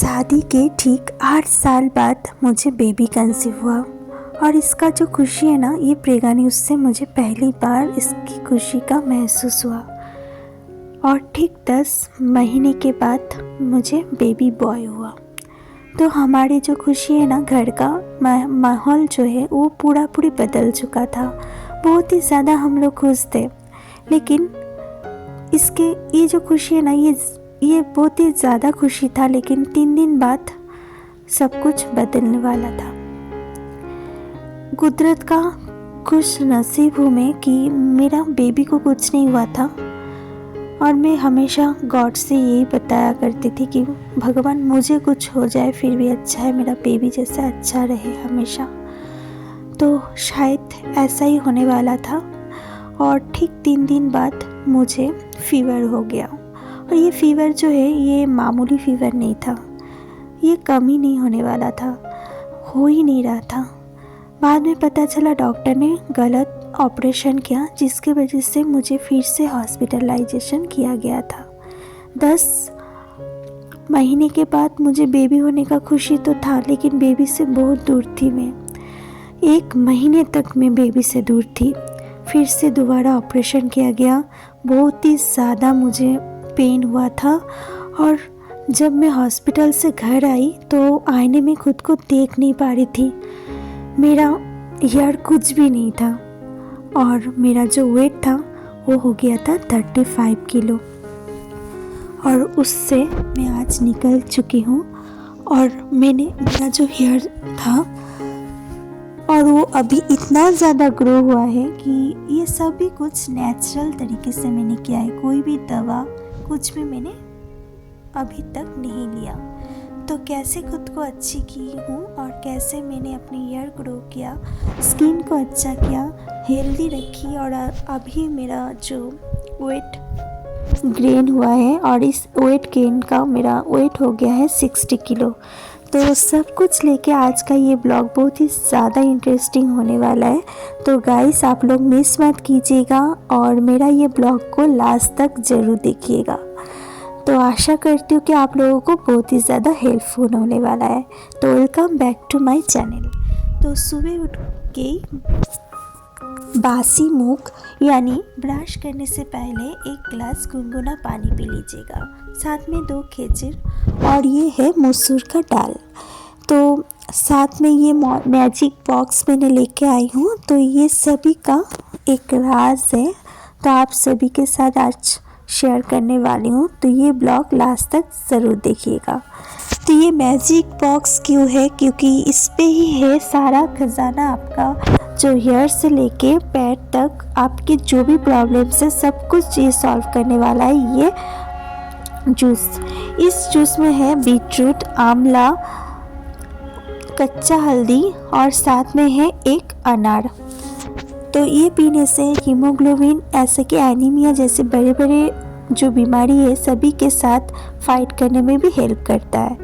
शादी के ठीक 8 साल बाद मुझे बेबी कंसीव हुआ और इसका जो खुशी है ना, ये प्रेगा न्यूज़ से मुझे पहली बार इसकी खुशी का महसूस हुआ। और ठीक 10 महीने के बाद मुझे बेबी बॉय हुआ। तो हमारी जो खुशी है ना, घर का माहौल जो है वो पूरी बदल चुका था। बहुत ही ज़्यादा हम लोग खुश थे, लेकिन इसके ये जो खुशी है ना, ये बहुत ही ज़्यादा खुशी था, लेकिन 3 दिन बाद सब कुछ बदलने वाला था। कुदरत का खुश नसीब हूँ मैं कि मेरा बेबी को कुछ नहीं हुआ था। और मैं हमेशा गॉड से यही बताया करती थी कि भगवान मुझे कुछ हो जाए फिर भी अच्छा है, मेरा बेबी जैसा अच्छा रहे हमेशा। तो शायद ऐसा ही होने वाला था। और ठीक 3 दिन बाद मुझे फीवर हो गया। और ये फीवर जो है, ये मामूली फीवर नहीं था, ये कम ही नहीं होने वाला था, हो ही नहीं रहा था। बाद में पता चला डॉक्टर ने गलत ऑपरेशन किया, जिसकी वजह से मुझे फिर से हॉस्पिटलाइजेशन किया गया था। 10 महीने के बाद मुझे बेबी होने का खुशी तो था, लेकिन बेबी से बहुत दूर थी मैं। 1 महीने तक मैं बेबी से दूर थी। फिर से दोबारा ऑपरेशन किया गया। बहुत ही ज़्यादा मुझे पेन हुआ था। और जब मैं हॉस्पिटल से घर आई तो आईने में खुद को देख नहीं पा रही थी। मेरा हेयर कुछ भी नहीं था और मेरा जो वेट था वो हो गया था 35 किलो। और उससे मैं आज निकल चुकी हूँ। और मेरा जो हेयर था और वो अभी इतना ज़्यादा ग्रो हुआ है कि ये सभी कुछ नेचुरल तरीके से मैंने किया है। कोई भी दवा कुछ भी मैंने अभी तक नहीं लिया। तो कैसे खुद को अच्छी की हूँ और कैसे मैंने अपनी हेयर ग्रो किया, स्किन को अच्छा किया, हेल्दी रखी। और अभी मेरा जो वेट गेन हुआ है और इस वेट गेन का मेरा वेट हो गया है 60 किलो। तो सब कुछ लेके आज का ये ब्लॉग बहुत ही ज़्यादा इंटरेस्टिंग होने वाला है। तो गाइस, आप लोग मिस मत कीजिएगा और मेरा ये ब्लॉग को लास्ट तक ज़रूर देखिएगा। तो आशा करती हूँ कि आप लोगों को बहुत ही ज़्यादा हेल्पफुल होने वाला है। तो welcome back to my channel. तो सुबह उठ के बासी मुख यानी ब्रश करने से पहले 1 गिलास गुनगुना पानी पी लीजिएगा, साथ में 2 खेजूर और ये है मसूर का दाल। तो साथ में ये मैजिक बॉक्स मैंने लेके आई हूँ। तो ये सभी का एक राज है, तो आप सभी के साथ आज शेयर करने वाली हूँ। तो ये ब्लॉग लास्ट तक ज़रूर देखिएगा। तो ये मैजिक बॉक्स क्यों है? क्योंकि इस पे ही है सारा खजाना आपका, जो हेयर से लेके पैर तक आपके जो भी प्रॉब्लम्स है सब कुछ ये सॉल्व करने वाला है ये जूस। इस जूस में है बीटरूट, आंवला, कच्चा हल्दी और साथ में है 1 अनार। तो ये पीने से हीमोग्लोबिन, ऐसे कि एनीमिया जैसे बड़े बड़े जो बीमारी है सभी के साथ फाइट करने में भी हेल्प करता है।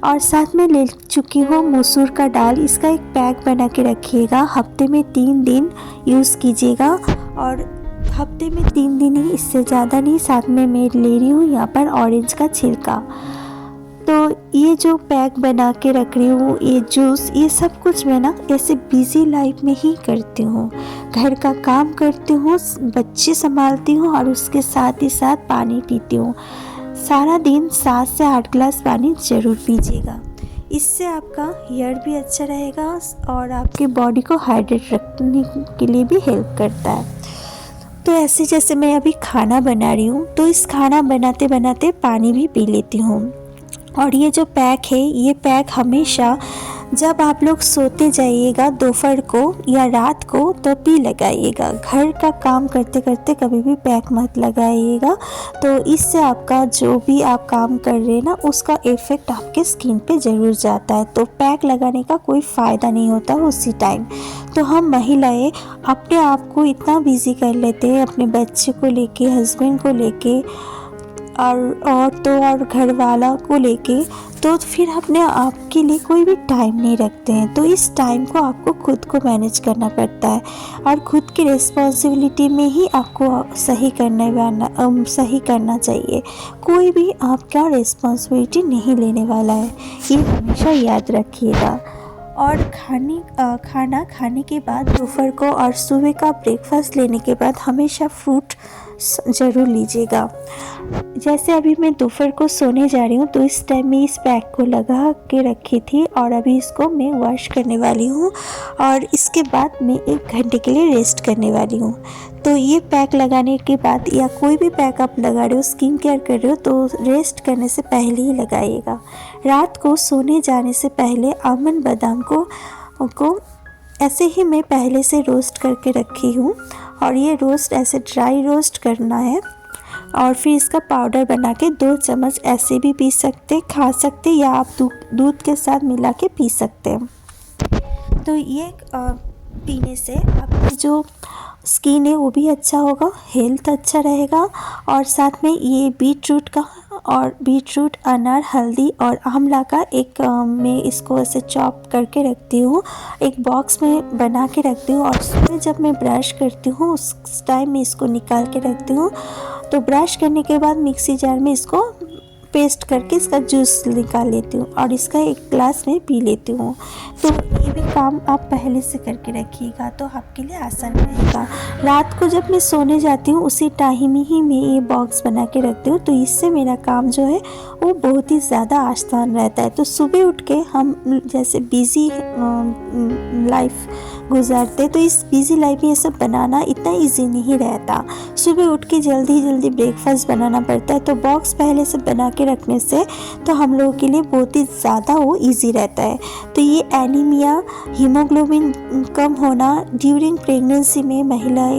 और साथ में ले चुकी हूँ मसूर का दाल। इसका एक पैक बना के रखिएगा, हफ्ते में 3 दिन यूज़ कीजिएगा। और हफ्ते में 3 दिन ही, इससे ज़्यादा नहीं। साथ में मैं ले रही हूँ यहाँ पर ऑरेंज का छिलका। तो ये जो पैक बना के रख रही हूँ, ये जूस, ये सब कुछ मैं ना ऐसे बिज़ी लाइफ में ही करती हूँ। घर का काम करती हूँ, बच्चे संभालती हूँ और उसके साथ ही साथ पानी पीती हूँ। सारा दिन 7 से 8 गिलास पानी ज़रूर पीजिएगा। इससे आपका हेयर भी अच्छा रहेगा और आपके बॉडी को हाइड्रेट रखने के लिए भी हेल्प करता है। तो ऐसे जैसे मैं अभी खाना बना रही हूँ, तो इस खाना बनाते बनाते पानी भी पी लेती हूँ। और ये जो पैक है, ये पैक हमेशा जब आप लोग सोते जाइएगा दोपहर को या रात को तभी लगाइएगा। घर का काम करते करते कभी भी पैक मत लगाइएगा। तो इससे आपका जो भी आप काम कर रहे हैं ना, उसका इफ़ेक्ट आपके स्किन पे ज़रूर जाता है। तो पैक लगाने का कोई फ़ायदा नहीं होता उसी टाइम। तो हम महिलाएं अपने आप को इतना बिज़ी कर लेते हैं, अपने बच्चे को लेके, हस्बैंड को लेके, औरतों और घर वाला को लेके, तो फिर अपने आप के लिए कोई भी टाइम नहीं रखते हैं। तो इस टाइम को आपको खुद को मैनेज करना पड़ता है और खुद की रिस्पॉन्सिबिलिटी में ही आपको सही करना चाहिए। कोई भी आपका रिस्पॉन्सिबिलिटी नहीं लेने वाला है, ये हमेशा याद रखिएगा। और खाना खाने के बाद दोपहर को और सुबह का ब्रेकफास्ट लेने के बाद हमेशा फ्रूट ज़रूर लीजिएगा। जैसे अभी मैं दोपहर को सोने जा रही हूँ, तो इस टाइम में इस पैक को लगा के रखी थी और अभी इसको मैं वॉश करने वाली हूँ और इसके बाद मैं 1 घंटे के लिए रेस्ट करने वाली हूँ। तो ये पैक लगाने के बाद या कोई भी पैक आप लगा रहे हो, स्किन केयर कर रहे हो, तो रेस्ट करने से पहले ही लगाइएगा। रात को सोने जाने से पहले आलमंड बादाम को ऐसे ही मैं पहले से रोस्ट करके रखी हूँ और ये रोस्ट ऐसे ड्राई रोस्ट करना है और फिर इसका पाउडर बना के 2 चम्मच ऐसे भी पी सकते, खा सकते, या आप दूध के साथ मिला के पी सकते हैं। तो ये पीने से आपकी जो स्किन है वो भी अच्छा होगा, हेल्थ अच्छा रहेगा। और साथ में ये बीटरूट, अनार, हल्दी और आंवला का मैं इसको ऐसे चॉप करके रखती हूँ, एक बॉक्स में बना के रखती हूँ और सुबह जब मैं ब्रश करती हूँ उस टाइम में इसको निकाल के रखती हूँ। तो ब्रश करने के बाद मिक्सी जार में इसको पेस्ट करके इसका जूस निकाल लेती हूँ और इसका 1 ग्लास में पी लेती हूँ। तो ये भी काम आप पहले से करके रखिएगा तो आपके लिए आसान रहेगा। रात को जब मैं सोने जाती हूँ उसी टाइम ही मैं ये बॉक्स बना के रखती हूँ, तो इससे मेरा काम जो है वो बहुत ही ज़्यादा आसान रहता है। तो सुबह उठ के हम जैसे बिज़ी लाइफ गुजारते, तो इस बिज़ी लाइफ में ये सब बनाना इतना इजी नहीं रहता। सुबह उठ के जल्दी ब्रेकफास्ट बनाना पड़ता है, तो बॉक्स पहले से बना के रखने से तो हम लोगों के लिए बहुत ही ज़्यादा वो इजी रहता है। तो ये एनीमिया, हीमोग्लोबिन कम होना ड्यूरिंग प्रेगनेंसी में महिला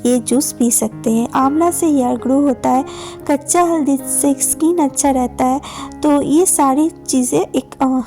ये जूस पी सकते हैं। आंवला से हेयर ग्रो होता है, कच्चा हल्दी से स्किन अच्छा रहता है। तो ये सारी चीज़ें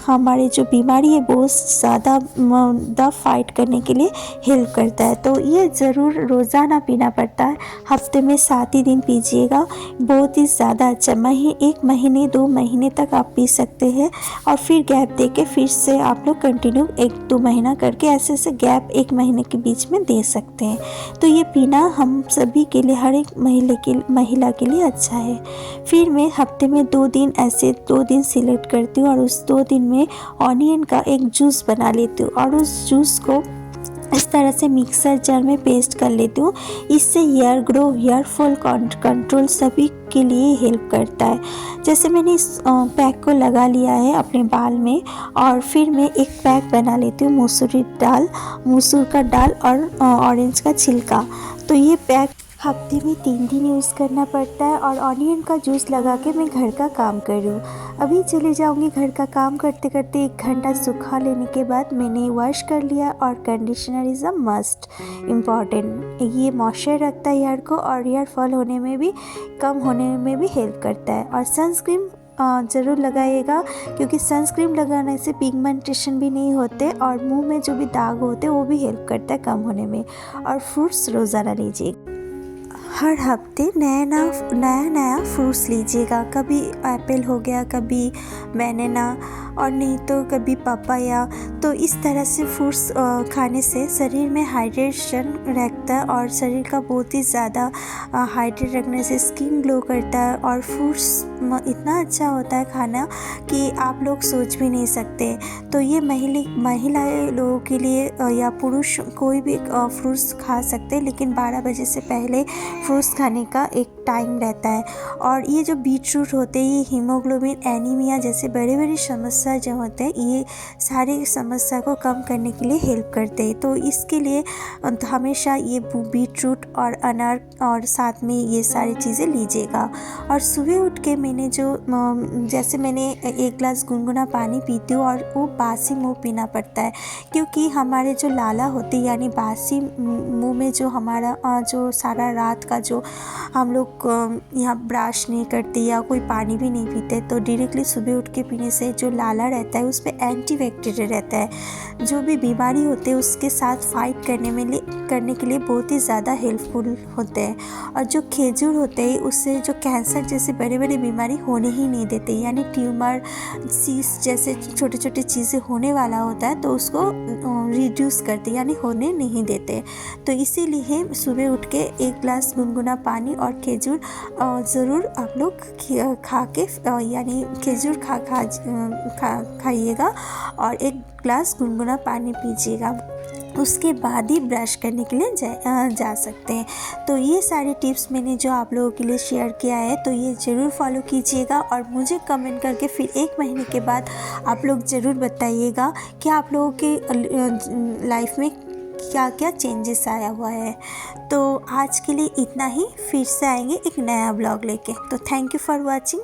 हमारे जो बीमारी है बहुत ज़्यादा फाइट करने के लिए हेल्प करता है। तो ये ज़रूर रोज़ाना पीना पड़ता है, हफ्ते में 7 ही दिन पीजिएगा, बहुत ही ज़्यादा अच्छा। 1 महीने 2 महीने तक आप पी सकते हैं और फिर गैप दे के फिर से आप लोग कंटिन्यू 1-2 महीना करके ऐसे गैप 1 महीने के बीच में दे सकते हैं। तो ये पीना हम सभी के लिए, हर एक महिला के लिए अच्छा है। फिर मैं हफ्ते में 2 दिन सिलेक्ट करती हूँ और उस 2 दिन में ऑनियन का एक जूस बना लेती हूँ और उस जूस को इस तरह से मिक्सर जार में पेस्ट कर लेती हूँ। इससे hair grow, hair fall control सभी के लिए हेल्प करता है। जैसे मैंने इस पैक को लगा लिया है अपने बाल में और फिर मैं एक पैक बना लेती हूँ मसूर का दाल और ऑरेंज का छिलका। तो ये पैक हफ्ते में 3 दिन यूज़ करना पड़ता है और ऑनियन का जूस लगा के मैं घर का काम कर रही हूँ। अभी चले जाऊँगी घर का काम करते करते। 1 घंटा सुखा लेने के बाद मैंने वॉश कर लिया और conditioner is a must important. ये मॉइस्चर रखता है हेयर को और हेयर फॉल होने में भी, कम होने में भी हेल्प करता है। और सनस्क्रीन ज़रूर लगाइएगा, क्योंकि सनस्क्रीन लगाने से पिगमेंटेशन भी नहीं होते और मुंह में जो भी दाग होते हैं वो भी हेल्प करता है कम होने में। और फ्रूट्स रोज़ाना लीजिए, हर हफ्ते नया फ्रूट्स लीजिएगा। कभी एप्पल हो गया, कभी बनाना और नहीं तो कभी पपाया। तो इस तरह से फ्रूट्स खाने से शरीर में हाइड्रेशन रहता है और शरीर का बहुत ही ज़्यादा हाइड्रेट रखने से स्किन ग्लो करता है। और फ्रूट्स इतना अच्छा होता है खाना कि आप लोग सोच भी नहीं सकते। तो ये महिलाएं लोगों के लिए या पुरुष कोई भी फ्रूट्स खा सकते हैं, लेकिन 12 बजे से पहले फ्रूट्स खाने का एक टाइम रहता है। और ये जो बीटरूट होते हैं, ये हीमोग्लोबिन, एनीमिया जैसे बड़ी समस्या जो होते हैं, ये सारी समस्या को कम करने के लिए हेल्प करते हैं। तो इसके लिए हमेशा ये बीटरूट और अनार और साथ में ये सारी चीज़ें लीजिएगा। और सुबह उठ के मैंने जैसे मैंने 1 गिलास गुनगुना पानी पीती हूँ और वो बासी मुँह पीना पड़ता है, क्योंकि हमारे जो लाला होते यानी बासी मुँह में जो हमारा जो सारा रात का जो हम लोग यहाँ ब्रश नहीं करते या कोई पानी भी नहीं पीते, तो डायरेक्टली सुबह उठ के पीने से जो लाला रहता है उस पर एंटी बैक्टीरिया रहता है, जो भी बीमारी होते हैं उसके साथ फाइट करने के लिए बहुत ही ज़्यादा हेल्पफुल होते हैं। और जो खजूर होते हैं उससे जो कैंसर जैसे बड़े बड़े बीमारी होने ही नहीं देते, यानी ट्यूमर, सीस जैसे छोटे छोटे चीज़ें होने वाला होता है तो उसको रिड्यूस करते यानी होने नहीं देते। तो इसीलिए सुबह उठ के 1 ग्लास गुनगुना पानी और खजूर ज़रूर आप लोग खा के यानी खजूर खाइएगा और 1 ग्लास गुनगुना पानी पीजिएगा। उसके बाद ही ब्रश करने के लिए जा सकते हैं। तो ये सारे टिप्स मैंने जो आप लोगों के लिए शेयर किया है, तो ये ज़रूर फॉलो कीजिएगा और मुझे कमेंट करके फिर 1 महीने के बाद आप लोग ज़रूर बताइएगा कि आप लोगों के लाइफ में क्या क्या चेंजेस आया हुआ है। तो आज के लिए इतना ही, फिर से आएंगे एक नया ब्लॉग लेके। तो थैंक यू फॉर वॉचिंग।